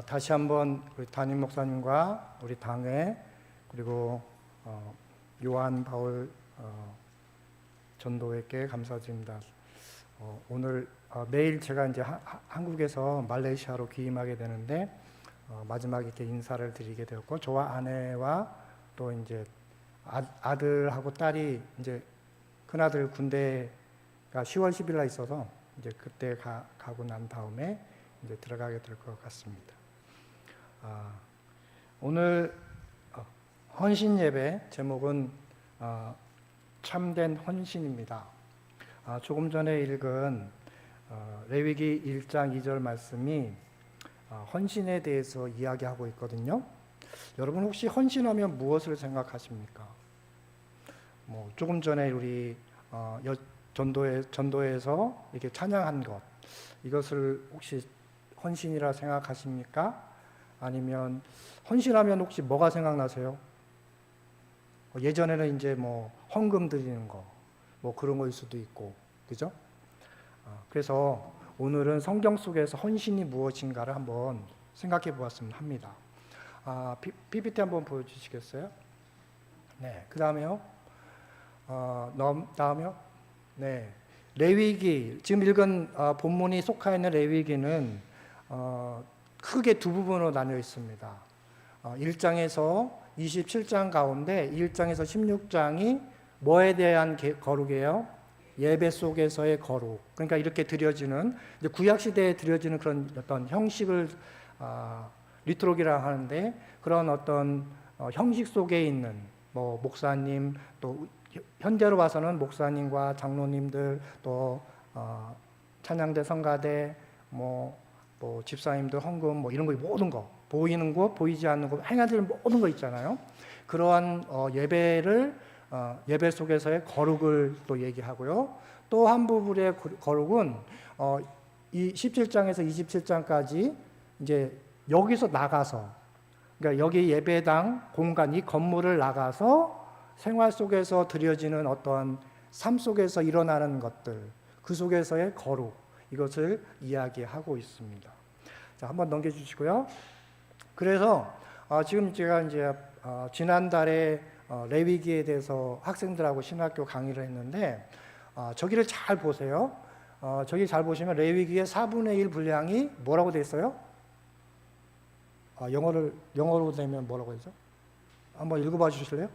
다시 한번 우리 담임 목사님과 우리 당회 그리고 요한 바울 전도회께 감사드립니다. 오늘 내일 제가 이제 한국에서 말레이시아로 귀임하게 되는데 마지막 이렇게 인사를 드리게 되었고, 저와 아내와 또 이제 아들하고 딸이 이제 큰아들 군대가 10월 10일 날 있어서 이제 그때 가고 난 다음에 이제 들어가게 될 것 같습니다. 오늘 헌신 예배 제목은 참된 헌신입니다. 조금 전에 읽은 레위기 1장 2절 말씀이 헌신에 대해서 이야기하고 있거든요. 여러분 혹시 헌신하면 무엇을 생각하십니까? 조금 전에 우리 전도에서 이렇게 찬양한 것, 이것을 혹시 헌신이라 생각하십니까? 아니면 헌신하면 혹시 뭐가 생각나세요? 예전에는 이제 헌금 드리는 거, 그런 거일 수도 있고, 그죠? 그래서 오늘은 성경 속에서 헌신이 무엇인가를 한번 생각해 보았으면 합니다. PPT 한번 보여주시겠어요? 네, 그 다음에요. 다음에요. 네, 레위기, 지금 읽은 본문이 속하 있는 레위기는 크게 두 부분으로 나뉘어 있습니다. 1장에서 27장 가운데 1장에서 16장이 뭐에 대한 거룩이에요? 예배 속에서의 거룩. 그러니까 이렇게 드려지는, 이제 구약시대에 드려지는 그런 어떤 형식을 리트로기라 하는데, 그런 어떤 형식 속에 있는 목사님, 또 현재로 봐서는 목사님과 장로님들, 또 찬양대, 성가대, 집사님들 헌금, 이런 거, 모든 거, 보이는 거, 보이지 않는 거, 행하는 모든 거 있잖아요. 그러한 예배 속에서의 거룩을 또 얘기하고요. 또 한 부분의 거룩은 이 17장에서 27장까지 이제 여기서 나가서, 그러니까 여기 예배당 공간, 이 건물을 나가서 생활 속에서 드려지는 어떤 삶 속에서 일어나는 것들, 그 속에서의 거룩, 이것을 이야기하고 있습니다. 자, 한번 넘겨주시고요. 그래서 지금 제가 이제 지난달에 레위기에 대해서 학생들하고 신학교 강의를 했는데, 저기를 잘 보세요. 저기 잘 보시면 레위기의 4분의 1 분량이 뭐라고 되어 있어요? 영어로 되면 뭐라고 되죠? 한번 읽어봐 주실래요?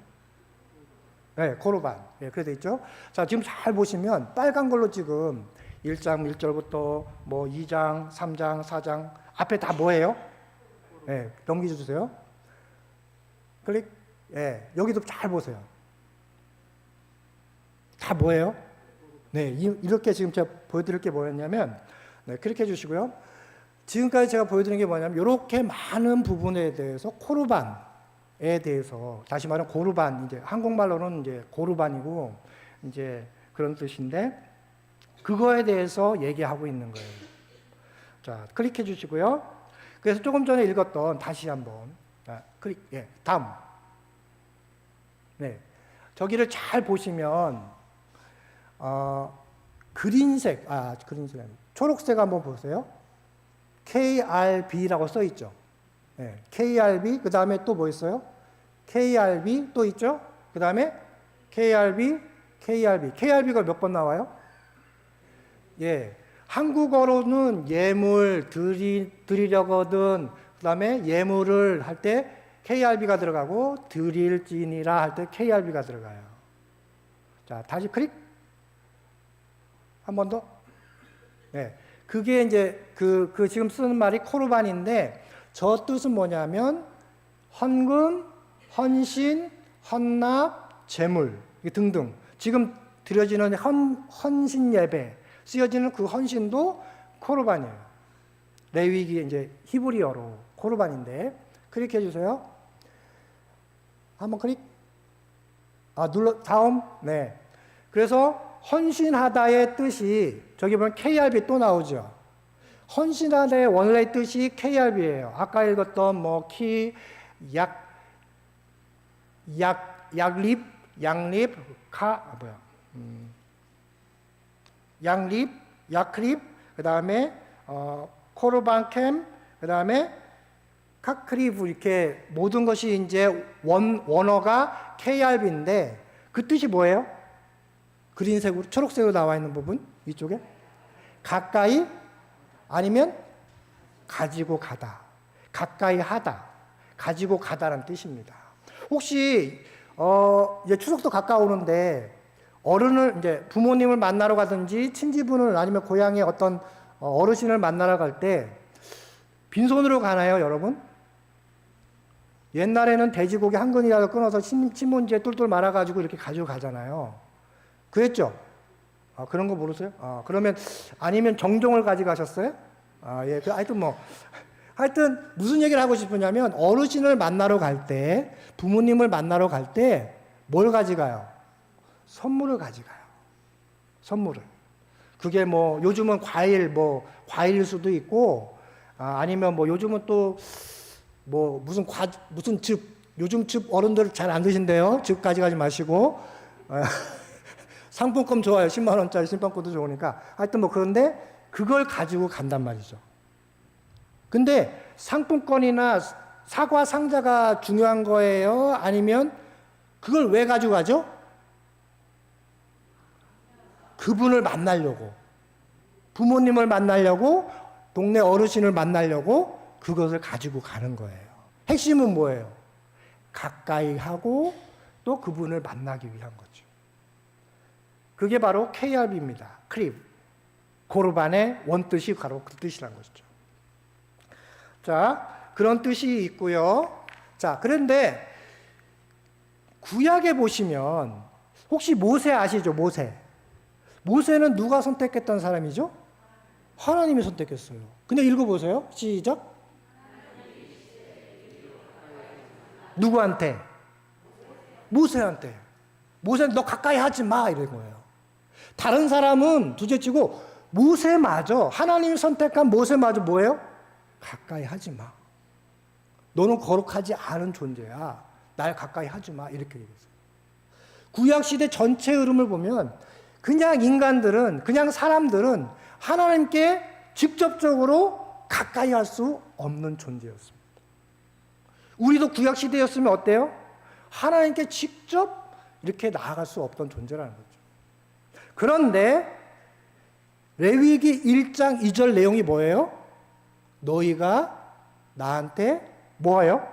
네, 코르반. 네, 그래 되어 있죠? 자, 지금 잘 보시면 빨간 걸로 지금 1장 1절부터 2장, 3장, 4장 앞에 다 뭐예요? 네, 넘겨주세요. 클릭. 네, 여기도 잘 보세요. 다 뭐예요? 네, 이렇게 지금 제가 보여드릴 게 뭐였냐면, 네, 클릭해 주시고요. 지금까지 제가 보여드린 게 뭐냐면, 이렇게 많은 부분에 대해서 코르반에 대해서, 다시 말하면 고르반, 이제 한국말로는 이제 고르반이고 이제 그런 뜻인데, 그거에 대해서 얘기하고 있는 거예요. 자, 클릭해 주시고요. 그래서 조금 전에 읽었던, 다시 한번 다음. 네, 저기를 잘 보시면 그린색, 초록색 한번 보세요. KRB라고 써 있죠. 네, KRB, 그 다음에 또 뭐 있어요? KRB 또 있죠? 그 다음에 KRB가 몇 번 나와요? 예, 한국어로는 예물 드리려거든, 그 다음에 예물을 할 때 KRB가 들어가고, 드릴지니라 할 때 KRB가 들어가요. 자, 다시 클릭. 한 번 더. 네, 그게 이제 그 지금 쓰는 말이 코르반인데, 저 뜻은 뭐냐면 헌금, 헌신, 헌납, 제물 등등, 지금 드려지는 헌신 예배, 쓰여지는 그 헌신도 코르반이에요. 레위기 이제 히브리어로 코르반인데, 클릭해 주세요. 한번 클릭. 다음. 네. 그래서 헌신하다의 뜻이, 저기 보면 KRB 또 나오죠. 헌신하다의 원래 뜻이 KRB예요. 아까 읽었던 양립, 야크립, 그 다음에 코르반 캠, 그 다음에 카크리브 이렇게 모든 것이 이제 원어가 KRB인데 그 뜻이 뭐예요? 그린색으로 초록색으로 나와 있는 부분 이쪽에 가까이 아니면 가지고 가다, 가까이 하다, 가지고 가다라는 뜻입니다. 혹시 이제 추석도 가까우는데 어른을 이제 부모님을 만나러 가든지 친지분을 아니면 고향의 어떤 어르신을 만나러 갈 때 빈손으로 가나요, 여러분? 옛날에는 돼지고기 한 근이라도 끊어서 신문지에 똘똘 말아가지고 이렇게 가지고 가잖아요. 그랬죠? 그런 거 모르세요? 그러면 아니면 정종을 가져가셨어요? 예, 하여튼 무슨 얘기를 하고 싶으냐면 어르신을 만나러 갈 때, 부모님을 만나러 갈 때 뭘 가져가요? 선물을 가져가요. 선물을. 그게 뭐 요즘은 과일일 수도 있고 아니면 뭐 요즘은 또 뭐 무슨 즙, 요즘 즙 어른들 잘 안 드신대요. 즙 가져가지 마시고 상품권 좋아요. 10만 원짜리 상품권도 좋으니까. 하여튼 뭐 그런데 그걸 가지고 간단 말이죠. 근데 상품권이나 사과 상자가 중요한 거예요? 아니면 그걸 왜 가지고 가죠? 그분을 만나려고, 부모님을 만나려고, 동네 어르신을 만나려고 그것을 가지고 가는 거예요. 핵심은 뭐예요? 가까이 하고 또 그분을 만나기 위한 거죠. 그게 바로 KRB입니다. 크립. 고르반의 원뜻이 바로 그 뜻이란 것이죠. 자, 그런 뜻이 있고요. 자, 그런데 구약에 보시면 혹시 모세 아시죠? 모세. 모세는 누가 선택했던 사람이죠? 하나님이 선택했어요. 근데 읽어보세요. 시작. 누구한테? 모세한테. 모세는 너 가까이 하지 마 이런 거예요. 다른 사람은 둘째치고 모세마저, 하나님이 선택한 모세마저 뭐예요? 가까이 하지 마. 너는 거룩하지 않은 존재야. 날 가까이 하지 마. 이렇게 얘기했어요. 구약시대 전체 흐름을 보면 그냥 인간들은, 그냥 사람들은 하나님께 직접적으로 가까이 할 수 없는 존재였습니다. 우리도 구약시대였으면 어때요? 하나님께 직접 이렇게 나아갈 수 없던 존재라는 거죠. 그런데 레위기 1장 2절 내용이 뭐예요? 너희가 나한테 뭐예요?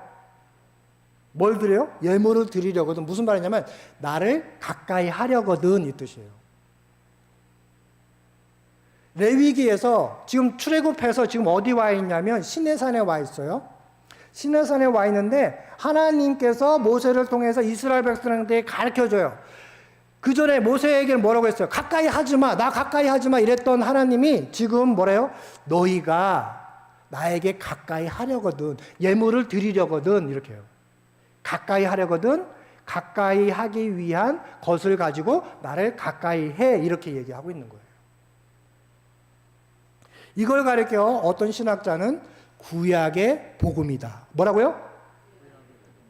뭘 드려요? 예물을 드리려거든. 무슨 말이냐면 나를 가까이 하려거든 이 뜻이에요. 레위기에서 지금 출애굽해서 지금 어디 와 있냐면 시내산에 와 있어요. 시내산에 와 있는데 하나님께서 모세를 통해서 이스라엘 백성들에게 가르쳐줘요. 그 전에 모세에게는 뭐라고 했어요? 가까이 하지 마. 나 가까이 하지 마. 이랬던 하나님이 지금 뭐래요? 너희가 나에게 가까이 하려거든. 예물을 드리려거든. 이렇게 해요. 가까이 하려거든. 가까이 하기 위한 것을 가지고 나를 가까이 해. 이렇게 얘기하고 있는 거예요. 이걸 가리켜 어떤 신학자는 구약의 복음이다. 뭐라고요?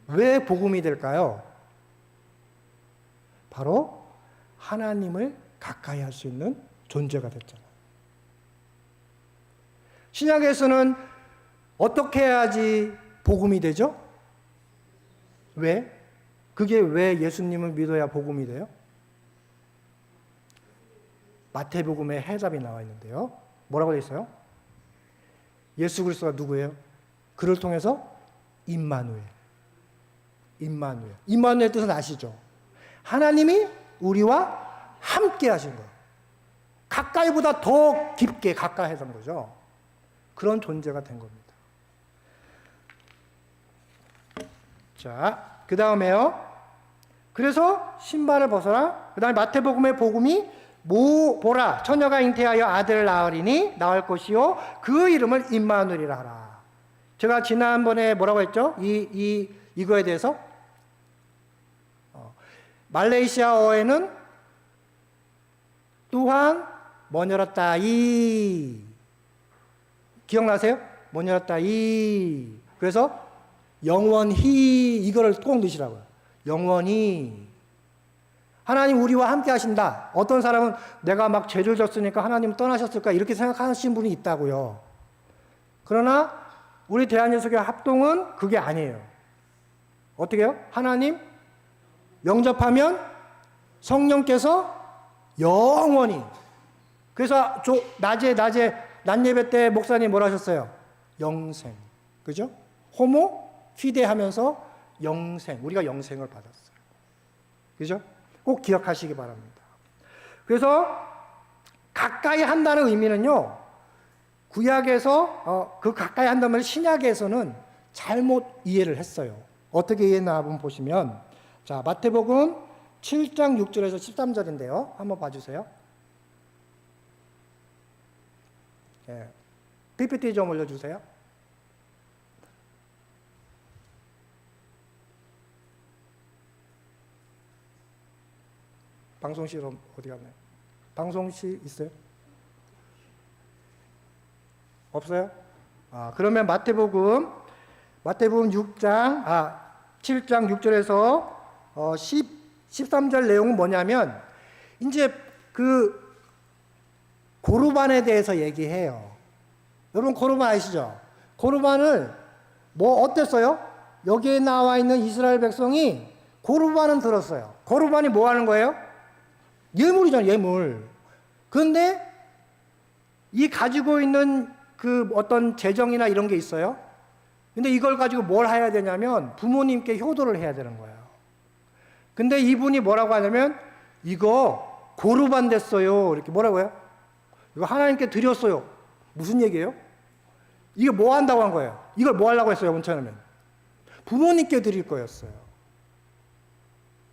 왜 복음이 될까요? 바로 하나님을 가까이 할 수 있는 존재가 됐잖아요. 신약에서는 어떻게 해야지 복음이 되죠? 왜? 그게 왜 예수님을 믿어야 복음이 돼요? 마태복음에 해답이 나와 있는데요. 뭐라고 되어 있어요? 예수 그리스도가 누구예요? 그를 통해서 임마누엘. 임마누엘 뜻은 아시죠? 하나님이 우리와 함께 하신 거예요. 가까이보다 더 깊게 가까이 하던 거죠. 그런 존재가 된 겁니다. 자, 그 다음에요. 그래서 신발을 벗어라. 그 다음에 마태복음의 복음이 보라 처녀가 잉태하여 아들을 낳으리니 낳을 것이요 그 이름을 임마누엘이라 하라. 제가 지난번에 뭐라고 했죠? 이거에 대해서 말레이시아어에는 또한 문 열었다 이 기억나세요? 문 열었다 이 그래서 영원히 이거를 꼭 넣으시라고요. 영원히 하나님 우리와 함께 하신다. 어떤 사람은 내가 막 죄를 졌으니까 하나님 떠나셨을까 이렇게 생각하시는 분이 있다고요. 그러나 우리 대한예수교회 합동은 그게 아니에요. 어떻게 해요? 하나님 영접하면 성령께서 영원히. 그래서 낮 예배 때 목사님 뭐라 하셨어요? 영생. 그죠? 호모 피데 하면서 영생. 우리가 영생을 받았어요. 그죠? 꼭 기억하시기 바랍니다. 그래서 가까이 한다는 의미는요, 구약에서 그 가까이 한다는 신약에서는 잘못 이해를 했어요. 어떻게 이해했나 한번 보시면, 자, 마태복음 7장 6절에서 13절인데요. 한번 봐주세요. 예. PPT 좀 올려주세요. 방송실 어디 갔나요? 방송실 있어요? 없어요? 그러면 마태복음 7장 6절에서 13절 내용은 뭐냐면, 이제 그 고르반에 대해서 얘기해요. 여러분 고르반 아시죠? 고르반을 어땠어요? 여기에 나와 있는 이스라엘 백성이 고르반은 들었어요. 고르반이 뭐 하는 거예요? 예물이잖아요, 예물. 그런데 이 가지고 있는 그 어떤 재정이나 이런 게 있어요. 근데 이걸 가지고 뭘 해야 되냐면 부모님께 효도를 해야 되는 거예요. 근데 이분이 뭐라고 하냐면, 이거 고르반 됐어요. 이렇게 뭐라고요? 이거 하나님께 드렸어요. 무슨 얘기예요? 이게 뭐 한다고 한 거예요? 이걸 뭐 하려고 했어요, 원처는? 부모님께 드릴 거였어요.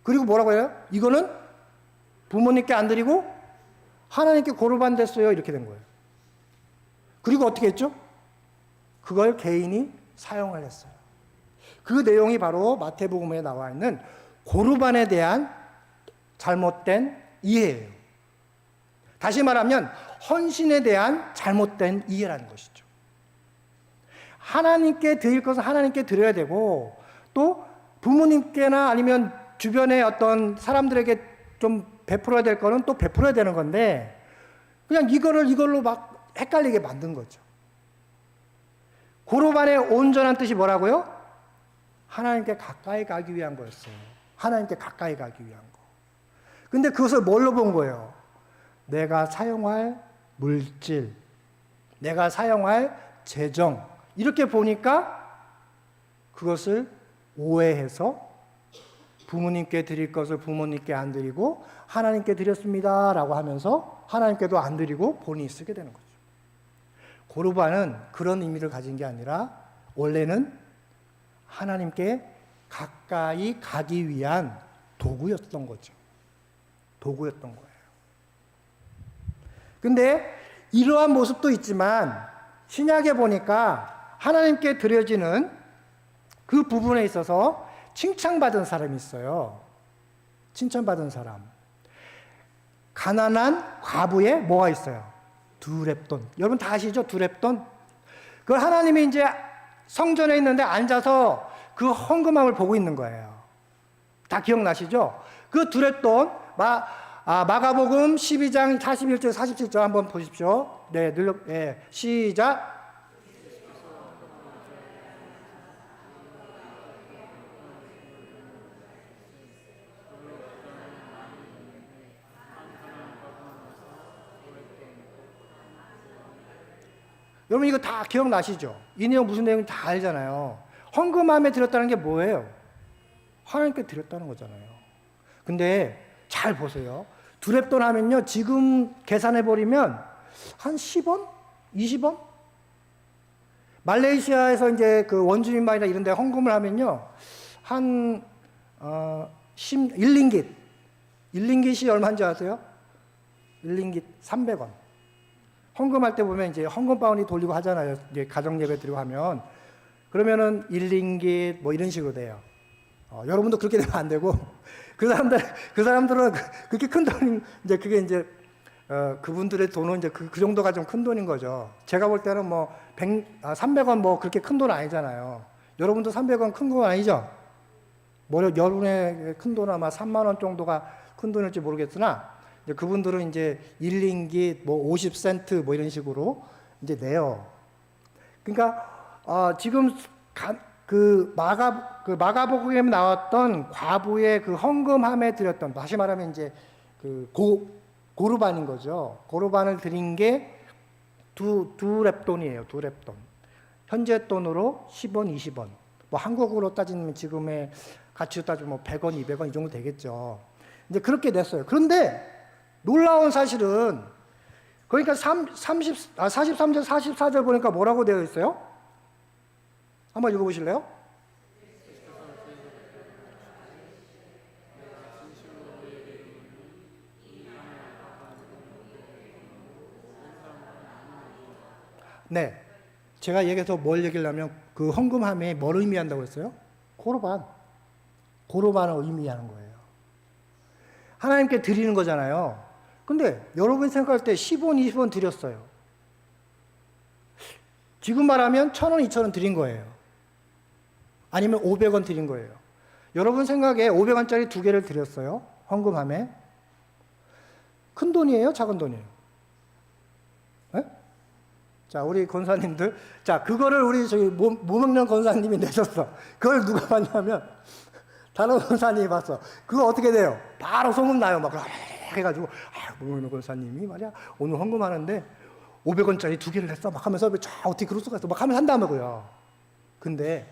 그리고 뭐라고 해요? 이거는 부모님께 안 드리고 하나님께 고르반 됐어요. 이렇게 된 거예요. 그리고 어떻게 했죠? 그걸 개인이 사용을 했어요. 그 내용이 바로 마태복음에 나와 있는 고르반에 대한 잘못된 이해예요. 다시 말하면 헌신에 대한 잘못된 이해라는 것이죠. 하나님께 드릴 것은 하나님께 드려야 되고, 또 부모님께나 아니면 주변의 어떤 사람들에게 좀 베풀어야 될 거는 또 베풀어야 되는 건데, 그냥 이걸로 막 헷갈리게 만든 거죠. 고르반의 온전한 뜻이 뭐라고요? 하나님께 가까이 가기 위한 거였어요. 하나님께 가까이 가기 위한 거. 근데 그것을 뭘로 본 거예요? 내가 사용할 물질, 내가 사용할 재정, 이렇게 보니까 그것을 오해해서 부모님께 드릴 것을 부모님께 안 드리고 하나님께 드렸습니다 라고 하면서 하나님께도 안 드리고 본인이 쓰게 되는 거죠. 고르반은 그런 의미를 가진 게 아니라 원래는 하나님께 가까이 가기 위한 도구였던 거죠. 도구였던 거예요. 근데 이러한 모습도 있지만 신약에 보니까 하나님께 드려지는 그 부분에 있어서 칭찬받은 사람이 있어요. 칭찬받은 사람. 가난한 과부에 뭐가 있어요? 두렙돈. 여러분 다 아시죠? 두렙돈. 그걸 하나님이 이제 성전에 있는데 앉아서 그 헌금함을 보고 있는 거예요. 다 기억나시죠? 그 두렙돈, 마가복음 12장 41절 47절 한번 보십시오. 네, 시작. 여러분 이거 다 기억나시죠? 이 내용 무슨 내용인지 다 알잖아요. 헌금함에 드렸다는 게 뭐예요? 하나님께 드렸다는 거잖아요. 근데 잘 보세요. 두렙돈 하면요, 지금 계산해버리면 한 10원? 20원? 말레이시아에서 이제 그 원주민만이나 이런 데 헌금을 하면요, 한, 1링깃. 1링깃이 얼마인지 아세요? 1링깃 300원. 헌금할 때 보면 이제 헌금바구니 돌리고 하잖아요. 이제 가정예배 드리고 하면. 그러면은 1링깃 뭐 이런 식으로 돼요. 여러분도 그렇게 되면 안 되고, 그 사람들은 그렇게 큰 돈이, 이제 그게 이제, 그분들의 돈은 이제 그 정도가 좀 큰 돈인 거죠. 제가 볼 때는 뭐, 300원 뭐 그렇게 큰 돈 아니잖아요. 여러분도 300원 큰 건 아니죠? 뭐, 여러분의 큰 돈은 아마 3만 원 정도가 큰 돈일지 모르겠으나, 이제 그분들은 이제 1링깃 뭐 50센트 뭐 이런 식으로 이제 내요. 그러니까 지금 그 마가복음에 나왔던 과부의 그 헌금함에 드렸던, 다시 말하면 이제 그 고르반인 거죠. 고르반을 드린 게 두 렙돈이에요. 두 렙돈. 현재 돈으로 10원, 20원. 뭐 한국으로 따지면 지금의 가치로 따지면 뭐 100원, 200원 이 정도 되겠죠. 이제 그렇게 냈어요. 그런데 놀라운 사실은, 그러니까 43절, 44절 보니까 뭐라고 되어 있어요? 한번 읽어보실래요? 네. 제가 얘기해서 뭘 얘기를 하면 그 헌금함에 뭘 의미한다고 했어요? 고르반. 고르반을 의미하는 거예요. 하나님께 드리는 거잖아요. 근데 여러분이 생각할 때 10원, 20원 드렸어요. 지금 말하면 1,000원, 2,000원 드린 거예요. 아니면 500원 드린 거예요. 여러분 생각에 500원짜리 2개를 드렸어요. 헌금함에. 큰 돈이에요? 작은 돈이에요? 네? 자, 우리 권사님들. 자, 그거를 우리 저기 무명령 권사님이 내셨어. 그걸 누가 봤냐면, 다른 권사님이 봤어. 그거 어떻게 돼요? 바로 소문나요. 막 해가지고, 무명령 권사님이 말이야, 오늘 헌금하는데 500원짜리 2개를 냈어. 막 하면서, 어떻게 그럴 수가 있어. 막 하면서 한다고요. 근데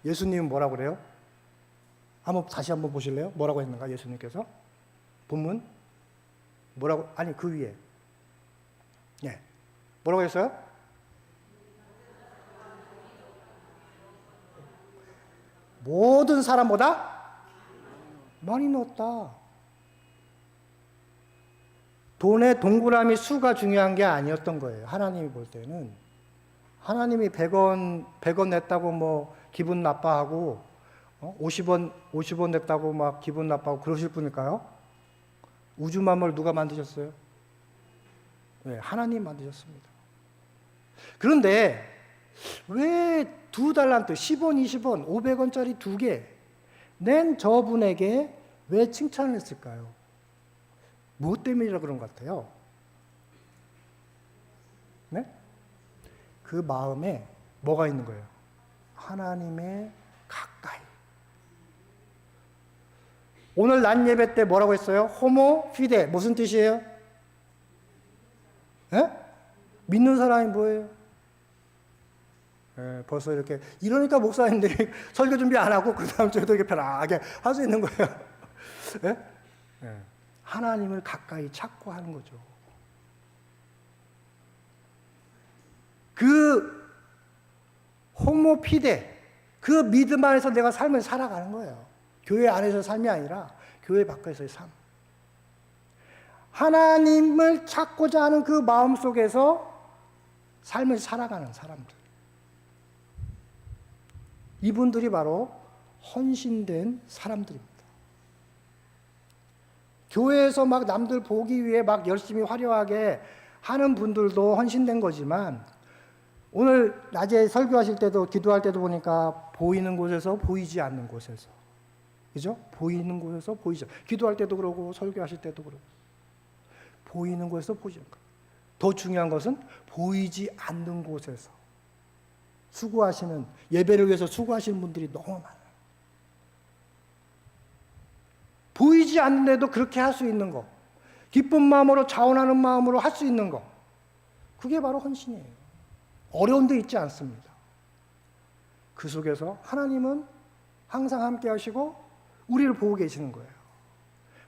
예수님은 뭐라고 그래요? 다시 한번 보실래요? 뭐라고 했는가, 예수님께서? 본문? 뭐라고, 아니, 그 위에. 네. 뭐라고 했어요? 모든 사람보다 많이 넣었다. 돈의 동그라미 수가 중요한 게 아니었던 거예요. 하나님이 볼 때는. 하나님이 100원 냈다고 뭐 기분 나빠하고, 50원 냈다고 막 기분 나빠하고 그러실 분일까요? 우주 만물 누가 만드셨어요? 네, 하나님 만드셨습니다. 그런데 왜 2달란트, 10원, 20원, 500원짜리 2개 낸 저분에게 왜 칭찬을 했을까요? 무엇 때문이라 그런 것 같아요? 네? 그 마음에 뭐가 있는 거예요? 하나님의 가까이. 오늘 낮 예배 때 뭐라고 했어요? 호모 피데. 무슨 뜻이에요? 네? 믿는 사람이 뭐예요? 네, 벌써 이렇게 이러니까 목사님들이 설교 준비 안 하고 그 다음 주에도 이렇게 편하게 할 수 있는 거예요. 네? 네. 하나님을 가까이 찾고 하는 거죠. 그 호모피데, 그 믿음 안에서 내가 삶을 살아가는 거예요. 교회 안에서 삶이 아니라 교회 밖에서의 삶. 하나님을 찾고자 하는 그 마음 속에서 삶을 살아가는 사람들. 이분들이 바로 헌신된 사람들입니다. 교회에서 막 남들 보기 위해 막 열심히 화려하게 하는 분들도 헌신된 거지만, 오늘 낮에 설교하실 때도 기도할 때도 보니까 보이는 곳에서 보이지 않는 곳에서, 그죠? 보이는 곳에서 보이지 않는, 기도할 때도 그러고 설교하실 때도 그러고 보이는 곳에서 보이지 않는 것. 더 중요한 것은 보이지 않는 곳에서 수고하시는, 예배를 위해서 수고하시는 분들이 너무 많아요. 보이지 않는데도 그렇게 할 수 있는 거, 기쁜 마음으로 자원하는 마음으로 할 수 있는 거, 그게 바로 헌신이에요. 어려운 데 있지 않습니다. 그 속에서 하나님은 항상 함께 하시고 우리를 보고 계시는 거예요.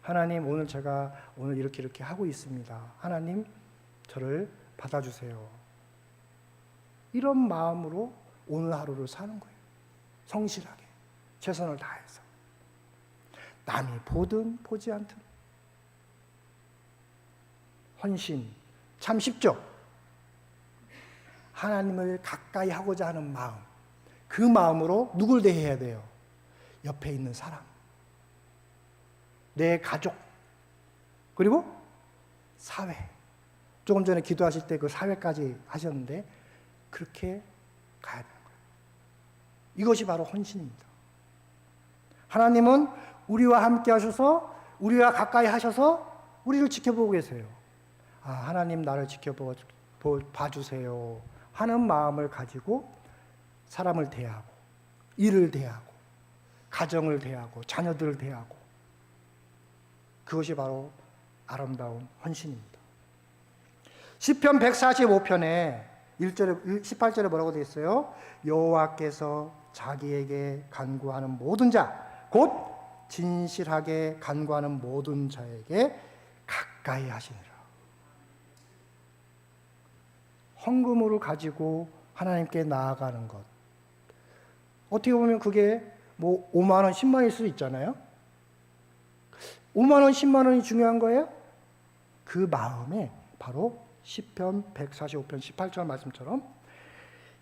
하나님, 오늘 제가 이렇게 하고 있습니다. 하나님, 저를 받아주세요. 이런 마음으로 오늘 하루를 사는 거예요. 성실하게, 최선을 다해서. 남이 보든 보지 않든. 헌신, 참 쉽죠? 하나님을 가까이 하고자 하는 마음, 그 마음으로 누굴 대해야 돼요? 옆에 있는 사람, 내 가족, 그리고 사회. 조금 전에 기도하실 때 그 사회까지 하셨는데 그렇게 가야 되는 거예요. 이것이 바로 헌신입니다. 하나님은 우리와 함께 하셔서, 우리와 가까이 하셔서 우리를 지켜보고 계세요. 하나님 나를 봐주세요 하는 마음을 가지고 사람을 대하고, 일을 대하고, 가정을 대하고, 자녀들을 대하고, 그것이 바로 아름다운 헌신입니다. 시편 145편에 1절에 18절에 뭐라고 되어 있어요? 여호와께서 자기에게 간구하는 모든 자, 곧 진실하게 간구하는 모든 자에게 가까이 하시니라. 헌금으로 가지고 하나님께 나아가는 것, 어떻게 보면 그게 뭐 5만 원, 10만 원일 수도 있잖아요. 5만 원, 10만 원이 중요한 거예요? 그 마음에 바로 시편 145편 18절 말씀처럼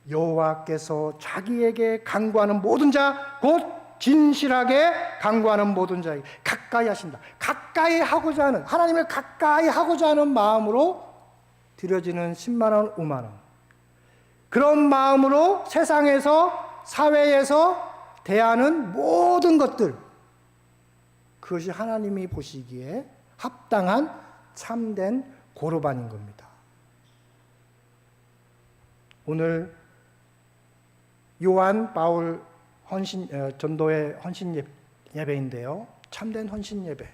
여호와께서 자기에게 간구하는 모든 자, 곧 진실하게 간구하는 모든 자에게 가까이 하신다. 가까이 하고자 하는, 하나님을 가까이 하고자 하는 마음으로 드려지는 10만 원, 5만 원, 그런 마음으로 세상에서, 사회에서 대하는 모든 것들, 그것이 하나님이 보시기에 합당한 참된 고르반인 겁니다. 오늘 요한 바울 전도의 헌신 예배인데요, 참된 헌신 예배,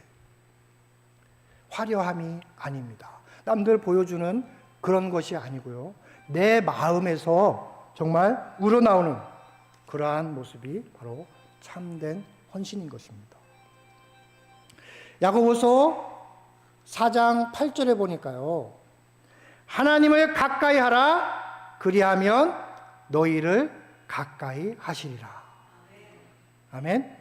화려함이 아닙니다. 남들 보여주는 그런 것이 아니고요, 내 마음에서 정말 우러나오는 그러한 모습이 바로 참된 헌신인 것입니다. 야고보서 4장 8절에 보니까요, 하나님을 가까이 하라, 그리하면 너희를 가까이 하시리라. 아멘.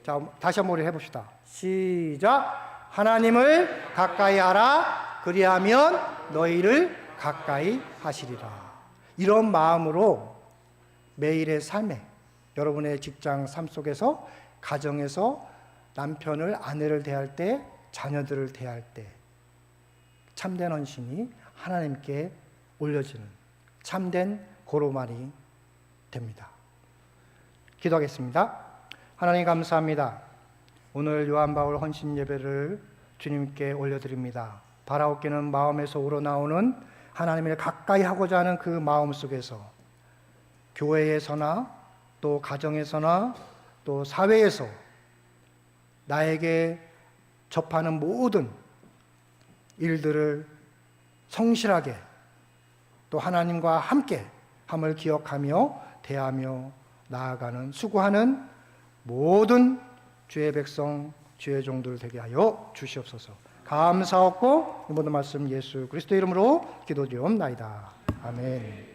자, 다시 한번 우리 해봅시다. 시작. 하나님을 가까이 하라, 그리하면 너희를 가까이 하시리라. 이런 마음으로 매일의 삶에, 여러분의 직장 삶 속에서, 가정에서 남편을, 아내를 대할 때, 자녀들을 대할 때 참된 헌신이 하나님께 올려지는 참된 고로말이 됩니다. 기도하겠습니다. 하나님 감사합니다. 오늘 요한 바울 헌신 예배를 주님께 올려드립니다. 바라옵기는 마음에서 우러나오는 하나님을 가까이 하고자 하는 그 마음 속에서 교회에서나 또 가정에서나 또 사회에서 나에게 접하는 모든 일들을 성실하게 또 하나님과 함께 함을 기억하며 대하며 나아가는, 수고하는 모든 주의 백성, 주의 종들 되게 하여 주시옵소서. 감사하고 이 모든 말씀 예수 그리스도 이름으로 기도드리옵나이다. 아멘.